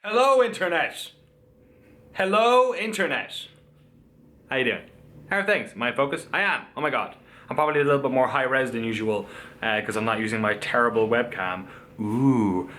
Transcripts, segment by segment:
Hello, Internet. Hello, Internet. How you doing? How are things? Am I in focus? I am. Oh my god. I'm probably a little bit more high res than usual because I'm not using my terrible webcam. Ooh.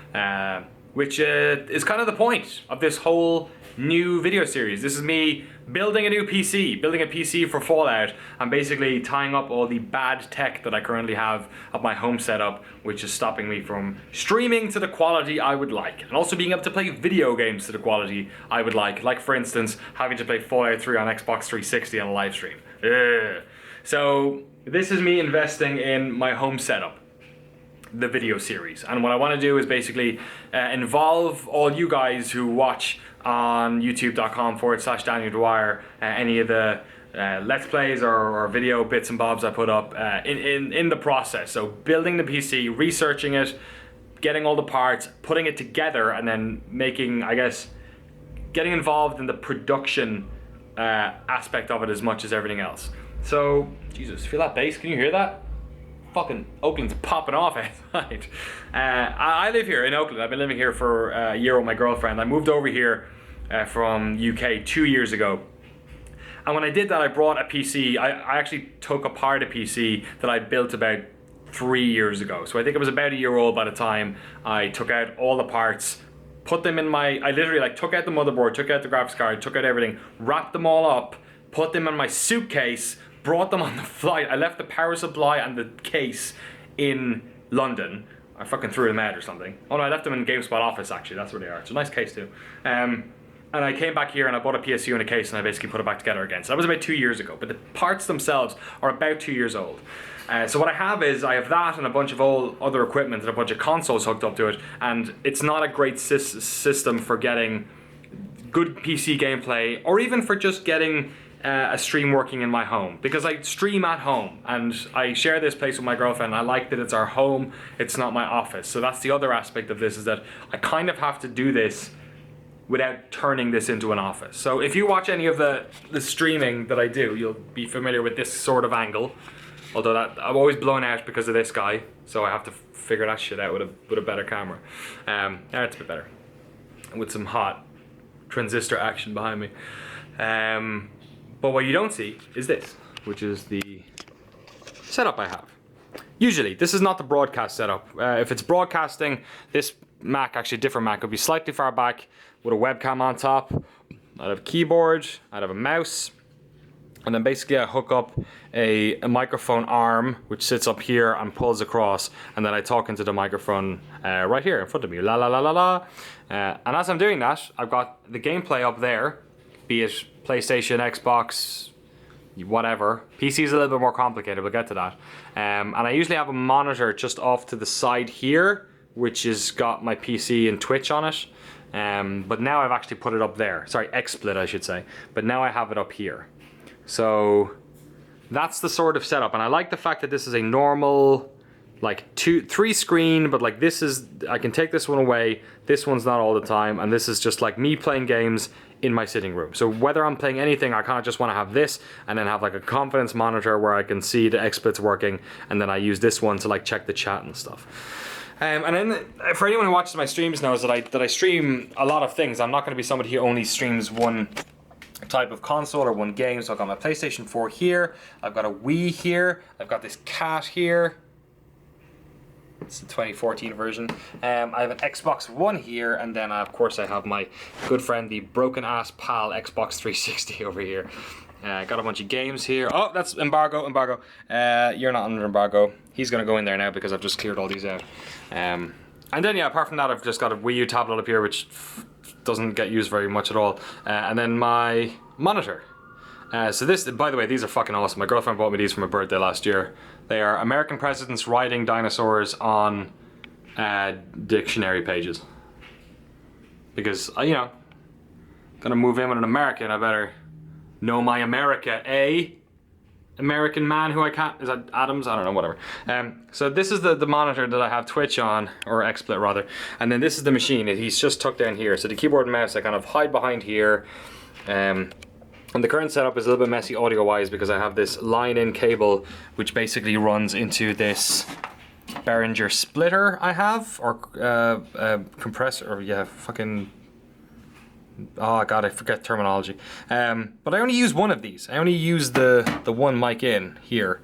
Which is kind of the point of this whole new video series. This is me building a new PC, building a PC for Fallout. I'm basically tying up all the bad tech that I currently have of my home setup, which is stopping me from streaming to the quality I would like, and also being able to play video games to the quality I would like for instance, having to play Fallout 3 on Xbox 360 on a live stream. Ugh. So this is me investing in my home setup, the video series, and what I want to do is basically involve all you guys who watch on youtube.com/Daniel Dwyer any of the let's plays or video bits and bobs I put up in the process. So building the PC, researching it, getting all the parts, putting it together, and then making, I guess, getting involved in the production aspect of it as much as everything else. So, Jesus, feel that bass? Can you hear that? Fucking Oakland's popping off outside. I live here in Oakland. I've been living here for a year with my girlfriend. I moved over here from UK 2 years ago. And when I did that, I brought a PC. I actually took apart a PC that I built about 3 years ago. So I think it was about a year old by the time I took out all the parts, put them in I literally took out the motherboard, took out the graphics card, took out everything, wrapped them all up, put them in my suitcase, brought them on the flight. I left the power supply and the case in London. I fucking threw them out or something. Oh no, I left them in GameSpot office actually, that's where they are. It's a nice case too. And I came back here and I bought a PSU in a case and I basically put it back together again. So that was about 2 years ago, but the parts themselves are about 2 years old. So what I have is, I have that and a bunch of all other equipment and a bunch of consoles hooked up to it, and it's not a great system for getting good PC gameplay, or even for just getting a stream working in my home, because I stream at home and I share this place with my girlfriend. I like that it's our home, it's not my office. So that's the other aspect of this, is that I kind of have to do this without turning this into an office. So if you watch any of the streaming that I do, you'll be familiar with this sort of angle. Although that I'm always blown out because of this guy, so I have to figure that shit out with a better camera. It's a bit better, with some hot transistor action behind me. But what you don't see is this, which is the setup I have. Usually, this is not the broadcast setup. If it's broadcasting, this Mac, actually a different Mac, would be slightly far back with a webcam on top. I'd have a keyboard, I'd have a mouse, and then basically I hook up a microphone arm which sits up here and pulls across, and then I talk into the microphone right here in front of me, la la la la la. And as I'm doing that, I've got the gameplay up there, be it PlayStation, Xbox, whatever. PC is a little bit more complicated, we'll get to that. And I usually have a monitor just off to the side here, which has got my PC and Twitch on it. But now I've actually put it up there. Sorry, XSplit I should say. But now I have it up here. So that's the sort of setup, and I like the fact that this is a normal, like 2-3 screen, but like this is, I can take this one away, this one's not all the time, and this is just like me playing games in my sitting room. So whether I'm playing anything, I kind of just want to have this, and then have like a confidence monitor where I can see the XSplit's working, and then I use this one to like check the chat and stuff. And then for anyone who watches my streams knows that I stream a lot of things. I'm not going to be somebody who only streams one type of console or one game. So I've got my PlayStation 4 here, I've got a Wii here, I've got this cat here. It's the 2014 version. I have an Xbox One here, and then of course I have my good friend, the broken ass pal Xbox 360 over here. Got a bunch of games here. Oh, that's embargo. You're not under embargo. He's gonna go in there now because I've just cleared all these out. And then yeah, apart from that, I've just got a Wii U tablet up here, which doesn't get used very much at all. And then my monitor. So this, by the way, these are fucking awesome. My girlfriend bought me these for my birthday last year. They are American presidents riding dinosaurs on dictionary pages. Because, you know, gonna move in with an American, I better know my America, eh? American man who I can't, is that Adams? I don't know, whatever. So this is the monitor that I have Twitch on, or XSplit rather, and then this is the machine. He's just tucked down here. So the keyboard and mouse I kind of hide behind here. And the current setup is a little bit messy audio-wise because I have this line-in cable which basically runs into this Behringer splitter I have, or compressor, or yeah, fucking oh god, I forget terminology. But I only use one of these. I only use the one mic in here,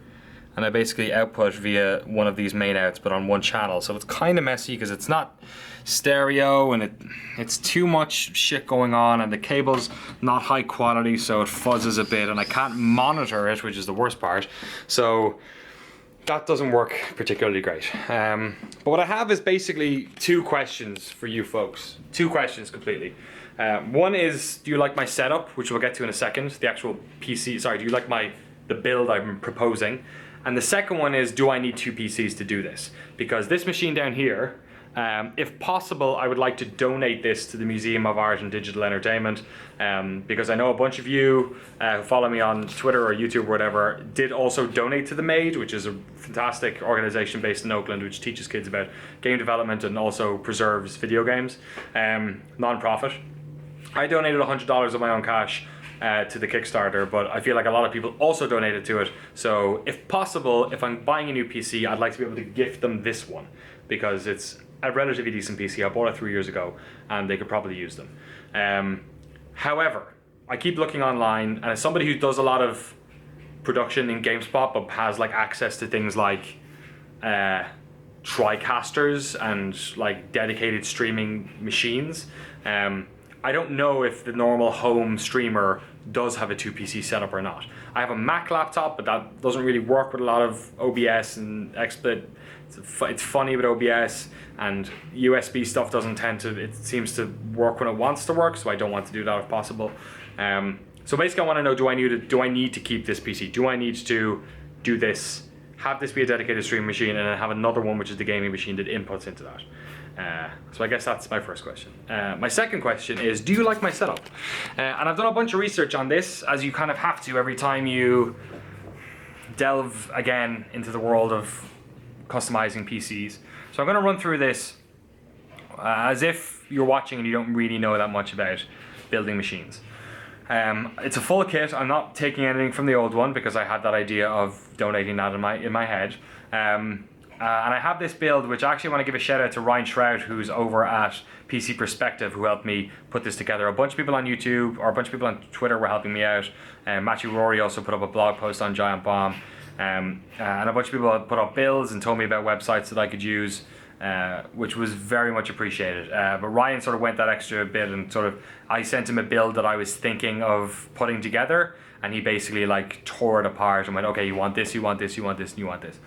and I basically output via one of these main outs, but on one channel. So it's kind of messy because it's not stereo, and it's too much shit going on, and the cable's not high quality, so it fuzzes a bit, and I can't monitor it, which is the worst part. So that doesn't work particularly great. But what I have is basically two questions for you folks. Two questions completely. One is, do you like my setup, which we'll get to in a second, the actual PC, sorry, do you like the build I'm proposing? And the second one is, do I need two PCs to do this? Because this machine down here, if possible, I would like to donate this to the Museum of Art and Digital Entertainment, because I know a bunch of you who follow me on Twitter or YouTube or whatever did also donate to the MADE, which is a fantastic organization based in Oakland which teaches kids about game development and also preserves video games, non-profit. I donated $100 of my own cash to the Kickstarter, but I feel like a lot of people also donated to it. So if possible, if I'm buying a new PC, I'd like to be able to gift them this one, because it's a relatively decent PC. I bought it 3 years ago and they could probably use them. However, I keep looking online, and as somebody who does a lot of production in GameSpot but has like access to things like TriCasters and like dedicated streaming machines, I don't know if the normal home streamer does have a 2 PC setup or not. I have a Mac laptop, but that doesn't really work with a lot of OBS and XSplit. It's funny with OBS, and USB stuff doesn't tend to, it seems to work when it wants to work, so I don't want to do that if possible. So basically I want to know, do I need to keep this PC? Do I need to do this, have this be a dedicated streaming machine, and then have another one which is the gaming machine that inputs into that? So I guess that's my first question. My second question is, do you like my setup? And I've done a bunch of research on this, as you kind of have to every time you delve again into the world of customizing PCs. So I'm going to run through this as if you're watching and you don't really know that much about building machines. It's a full kit. I'm not taking anything from the old one because I had that idea of donating that in my head. And I have this build, which I actually want to give a shout out to Ryan Shroud, who's over at PC Perspective, who helped me put this together. A bunch of people on YouTube, or a bunch of people on Twitter were helping me out. Matthew Rory also put up a blog post on Giant Bomb. And a bunch of people put up builds and told me about websites that I could use, which was very much appreciated. But Ryan sort of went that extra bit, and sort of, I sent him a build that I was thinking of putting together, and he basically like tore it apart and went, okay, you want this, you want this, you want this, and you want this.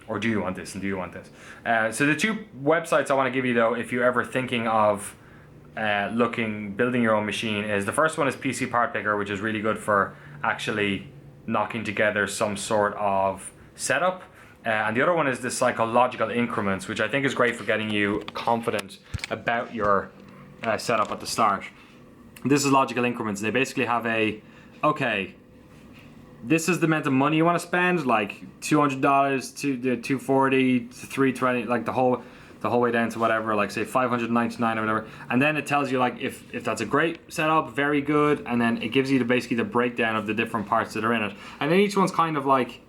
Or do you want this, and do you want this? So the two websites I want to give you, though, if you're ever thinking of building your own machine, is the first one is PC Part Picker, which is really good for actually knocking together some sort of setup. And the other one is the Psychological Increments, which I think is great for getting you confident about your setup at the start. This is Logical Increments. They basically have okay, this is the amount of money you want to spend, like $200 to $240 to $320, like the whole way down to whatever, like say $599 or whatever. And then it tells you like if that's a great setup, very good, and then it gives you basically the breakdown of the different parts that are in it. And then each one's kind of like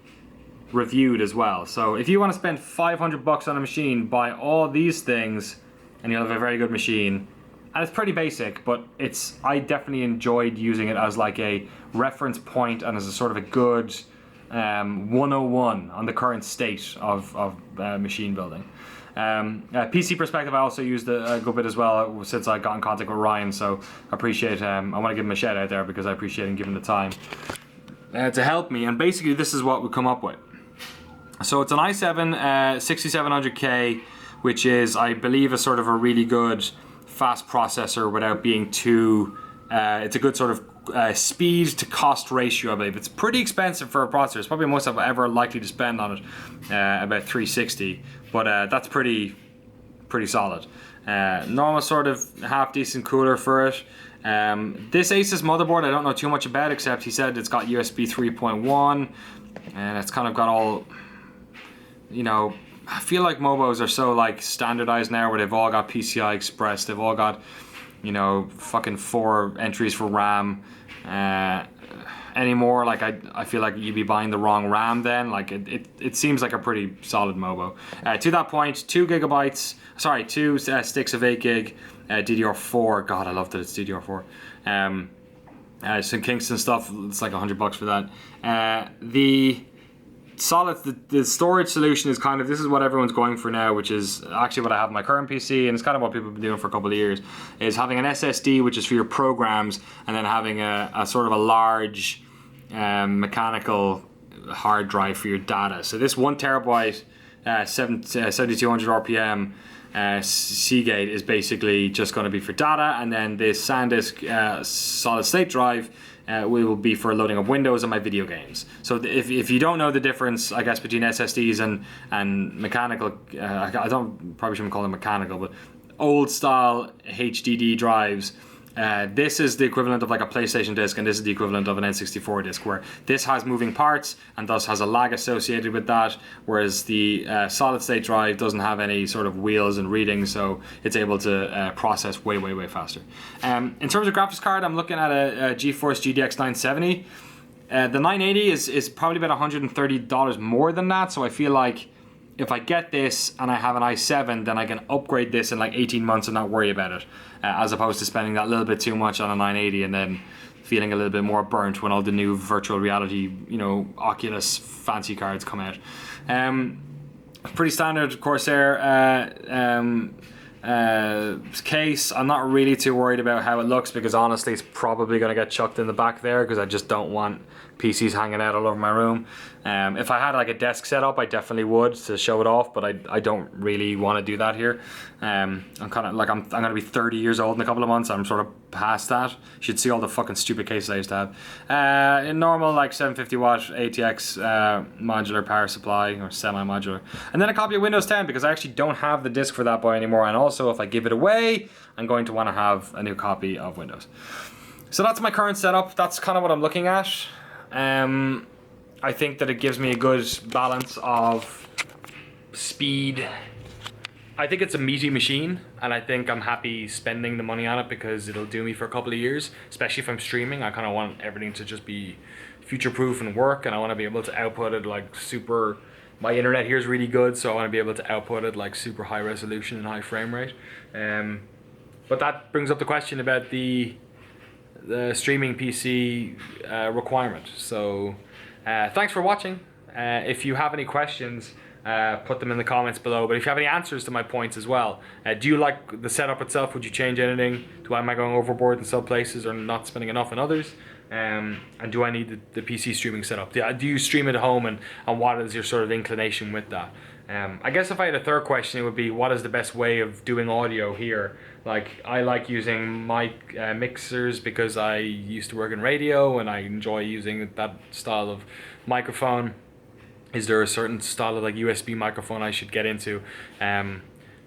reviewed as well. So if you want to spend $500 on a machine, buy all these things, and you'll have a very good machine. And it's pretty basic, but I definitely enjoyed using it as like a reference point and as a sort of a good 101 on the current state of machine building. PC Perspective I also used a good bit as well since I got in contact with Ryan, so I appreciate I want to give him a shout out there because I appreciate him giving the time to help me. And basically this is what we come up with. So it's an i7 6700K, which is, I believe, a sort of a really good fast processor without being too, it's a good sort of speed to cost ratio, I believe. It's pretty expensive for a processor. It's probably most I've ever likely to spend on it, about $360, but that's pretty solid. Normal sort of half decent cooler for it. This Asus motherboard I don't know too much about, except he said it's got USB 3.1 and it's kind of got all, you know, I feel like Mobos are so like standardized now where they've all got PCI Express, they've all got, you know, fucking 4 entries for RAM. anymore. Like I feel like you'd be buying the wrong RAM then. Like it seems like a pretty solid Mobo. To that point, 2 sticks of 8 gig DDR4. God, I love that it's DDR4. Some Kingston stuff. It's like $100 for that. The storage solution is kind of, this is what everyone's going for now, which is actually what I have in my current PC, and it's kind of what people have been doing for a couple of years, is having an SSD, which is for your programs, and then having a sort of a large mechanical hard drive for your data. So this 1 terabyte 7200 RPM Seagate is basically just going to be for data, and then this SanDisk solid state drive will be for loading up Windows and my video games. So if you don't know the difference, I guess, between SSDs and mechanical, I probably shouldn't call them mechanical, but old style HDD drives, this is the equivalent of like a PlayStation disc, and this is the equivalent of an N64 disc, where this has moving parts and thus has a lag associated with that, whereas the solid state drive doesn't have any sort of wheels and readings, so it's able to process way faster. In terms of graphics card, I'm looking at a GeForce GTX 970. The 980 is probably about $130 more than that, so I feel like if I get this and I have an i7, then I can upgrade this in like 18 months and not worry about it, as opposed to spending that little bit too much on a 980 and then feeling a little bit more burnt when all the new virtual reality, Oculus fancy cards come out. Pretty standard Corsair case. I'm not really too worried about how it looks, because honestly it's probably going to get chucked in the back there, because I just don't want PCs hanging out all over my room. If I had like a desk set up, I definitely would to show it off, but I don't really want to do that here. I'm kind of like, I'm going to be 30 years old in a couple of months. I'm sort of past that. You should see all the fucking stupid cases I used to have. In normal, like 750 watt ATX modular power supply, or semi-modular. And then a copy of Windows 10, because I actually don't have the disk for that boy anymore. And also, if I give it away, I'm going to want to have a new copy of Windows. So that's my current setup. That's kind of what I'm looking at. I think that it gives me a good balance of speed. I think it's a meaty machine, and I think I'm happy spending the money on it because it'll do me for a couple of years, especially if I'm streaming. I kind of want everything to just be future-proof and work, and I want to be able to output it like super. My internet here is really good, so I want to be able to output it like super high resolution and high frame rate. But that brings up the question about the streaming PC requirement. So thanks for watching. If you have any questions, put them in the comments below. But if you have any answers to my points as well, do you like the setup itself? Would you change anything? Am I going overboard in some places or not spending enough in others? And do I need the PC streaming setup? Do you stream at home, and what is your sort of inclination with that? I guess if I had a third question, it would be, what is the best way of doing audio here? Like, I like using mic mixers because I used to work in radio and I enjoy using that style of microphone. Is there a certain style of like USB microphone I should get into?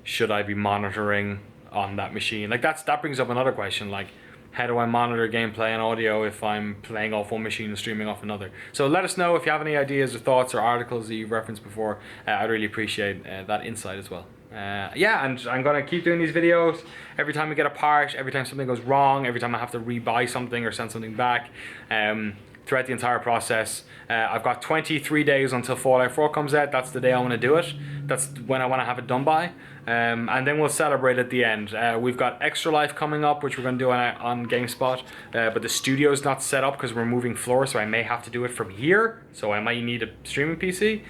Should I be monitoring on that machine? Like that brings up another question, like, how do I monitor gameplay and audio if I'm playing off one machine and streaming off another? So let us know if you have any ideas or thoughts or articles that you've referenced before. I'd really appreciate that insight as well. Yeah, and I'm going to keep doing these videos. Every time we get a part, every time something goes wrong, every time I have to rebuy something or send something back, throughout the entire process. I've got 23 days until Fallout 4 comes out. That's the day I want to do it. That's when I want to have it done by. And then we'll celebrate at the end. We've got Extra Life coming up, which we're going to do on GameSpot. But the studio's not set up because we're moving floors, so I may have to do it from here. So I might need a streaming PC.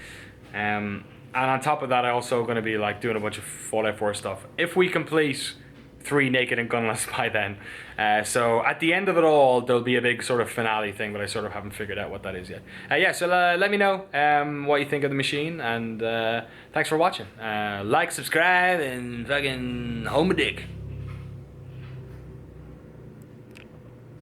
And on top of that, I'm also going to be like doing a bunch of Fallout 4 stuff. If we complete 3 Naked and Gunless by then. So at the end of it all, there'll be a big sort of finale thing, but I sort of haven't figured out what that is yet. Yeah, so let me know what you think of the machine, and thanks for watching. Like, subscribe, and fucking home a dick.